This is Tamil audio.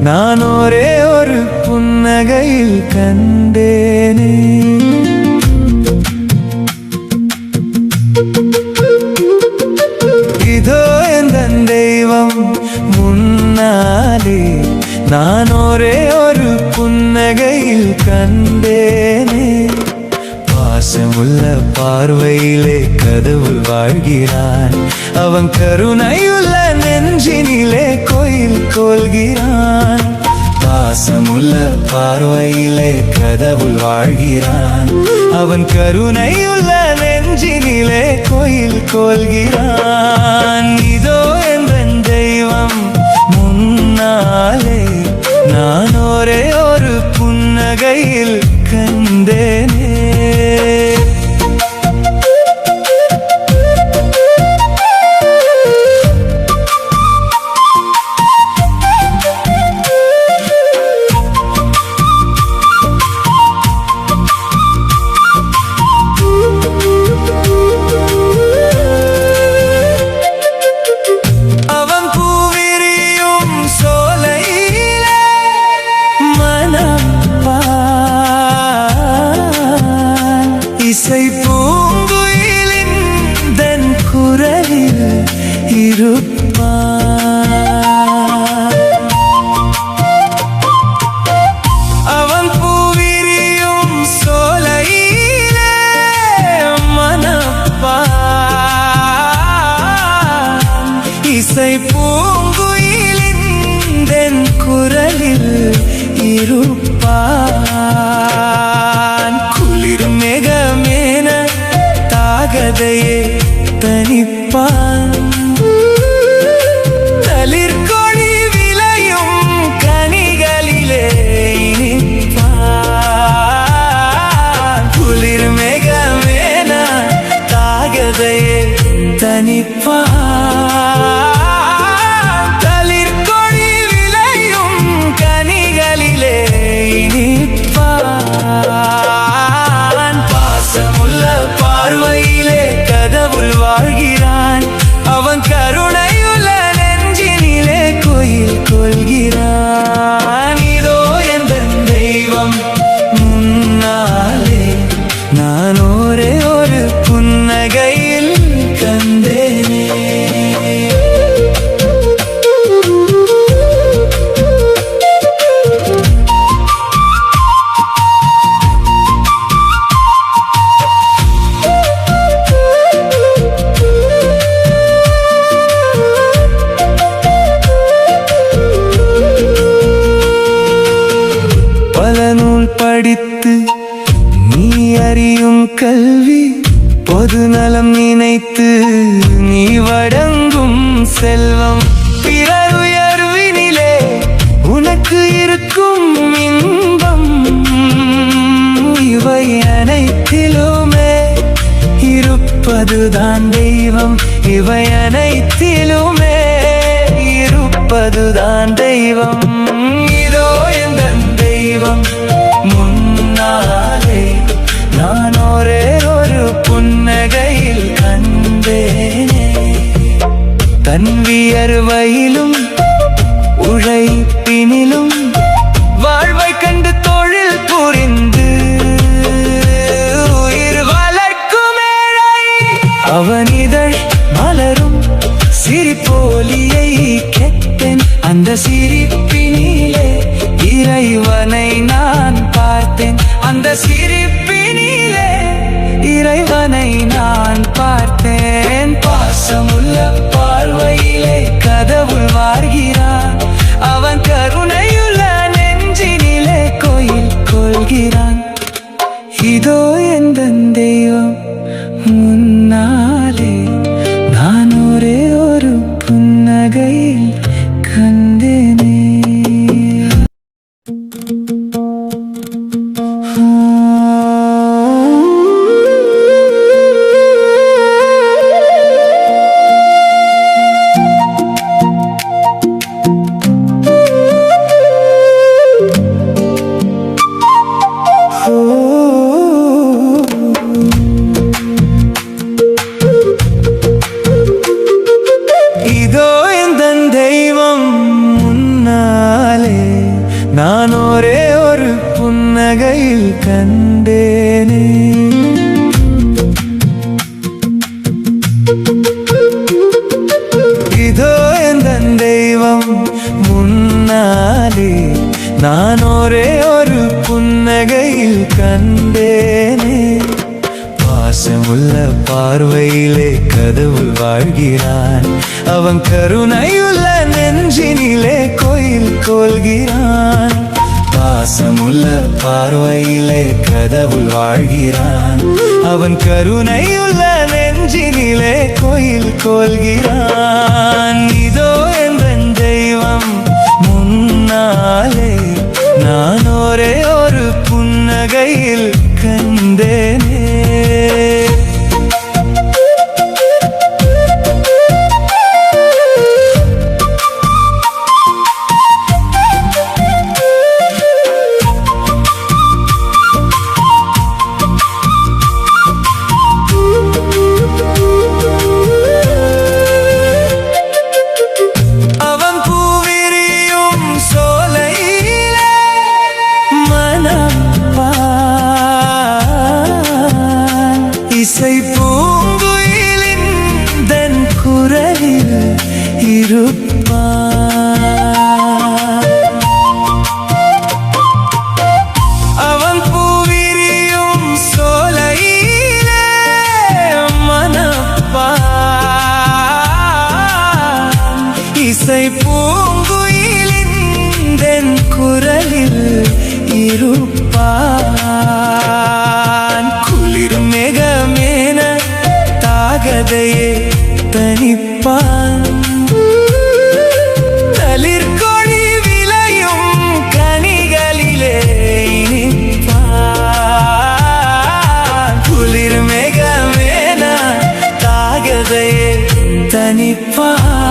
நான் ஒரே ஒரு புன்னகையில் கண்டேனே. இதோ எந்தன் தெய்வம் முன்னாலே நான் ஒரே ஒரு புன்னகையில் கண்டேனே. பாசமுள்ள பார்வையிலே கடவுள் வாழ்கிறான். அவன் கருணையுள்ள நெஞ்சினிலே கோயில் கொள்கிறான். பாசமுள்ள பார்வையிலே கடவுள் வாழ்கிறான். அவன் கருணையுள்ள நெஞ்சினிலே கோயில் கொள்கிறான். இதோ என் தெய்வம் முன்னாலே நான் ஒரே ஒரு புன்னகையில் கண்டேனே. இசை பூங்குயிலின் தன் குரலில் இருப்பான். அவன் பூவிரியும் சோலையிலே மணப்பான். இசை பூங்குயிலின் தன் குரலில் இருப்பான். குளிர் மேகமேன தாகதையே தனிப்பான். தளிர்கொடி விளையும் கனிகளிலே இனிப்பான். குளிர் மேகமேன தாகதையே தனிப்பான். தளிர்கொடி விளையும் கனிகளிலே இனிப்பான். பாசமுள்ள பார்வையிலே கடவுள் வாழ்கிறான். அவன் கருணையுள்ள நெஞ்சினிலே கோயில் கொள்கிறான். இதோ என் தெய்வம் முன்னாலே நான் ஒரே ஒரு புன்னகையில் கண்டேனே. பல நூல் படித்து நீ அறியும் கல்வி, பொது நலம் நினைத்து நீ வழங்கும் செல்வம், பிறர் உயர்வினிலே உனக்கு இருக்கும் இன்பம், இவை அனைத்திலுமே இருப்பதுதான் தெய்வம். இவை அனைத்திலுமே இருப்பதுதான் தெய்வம். இதோ என் தெய்வம் முன்னாலே நான் ஒரே ஒரு புன்னகையில் கண்டேனே. தன் வியர்வையிலும் உழைப்பினிலும் வாழ்வை கண்டு தொழில் புரிந்து உயிர் வளர்க்கும் ஏழை. அவன் இதழ் மலரும் சிரிப்போலியை கேட்டேன். அந்த சிரிப்பினிலே இறைவனை நான் பார்த்தேன். அந்த சிரிப்பினிலே இறைவனை நான் பார்த்தேன். பாசமுள்ள பார்வையிலே கடவுள் வாழ்கிறான். அவன் கருணையுள்ள நெஞ்சினிலே கோயில் கொள்கிறான். இதோ என் தெய்வம் முன்னாலே நான் ஒரே ஒரு புன்னகையில் கண்டேனே. நான் ஒரே ஒரு புன்னகையில் கண்டேனே. இதோ எந்தன் தெய்வம் முன்னாலே நான் ஒரே ஒரு புன்னகையில் கண்டேனே. பாசமுள்ள பார்வையிலே கடவுள் வாழ்கிறான், அவன் கருணையுள்ள நெஞ்சினிலே கோயில் கொள்கிறான். பாசமுள்ள பார்வையிலே கடவுள் வாழ்கிறான், அவன் கருணையுள்ள நெஞ்சினிலே கோயில் கொள்கிறான். இதோ என் தெய்வம் முன்னாலே நான் ஒரே ஒரு புன்னகையில் கண்டேனே. இசை பூங்குயிலின் தன் குரலில் இருப்பான், அவன் பூவிரியும் சோலையிலே மணப்பான். இசை பூங்குயிலின் தன் குரலில் இருப்பான். குளிர் மேகமேன தாகதையே தனிப்பான், தளிர்கொடி விளையும் கனிகளிலே இனிப்பான். குளிர் மேகமேன தாகதையே தனிப்பான்.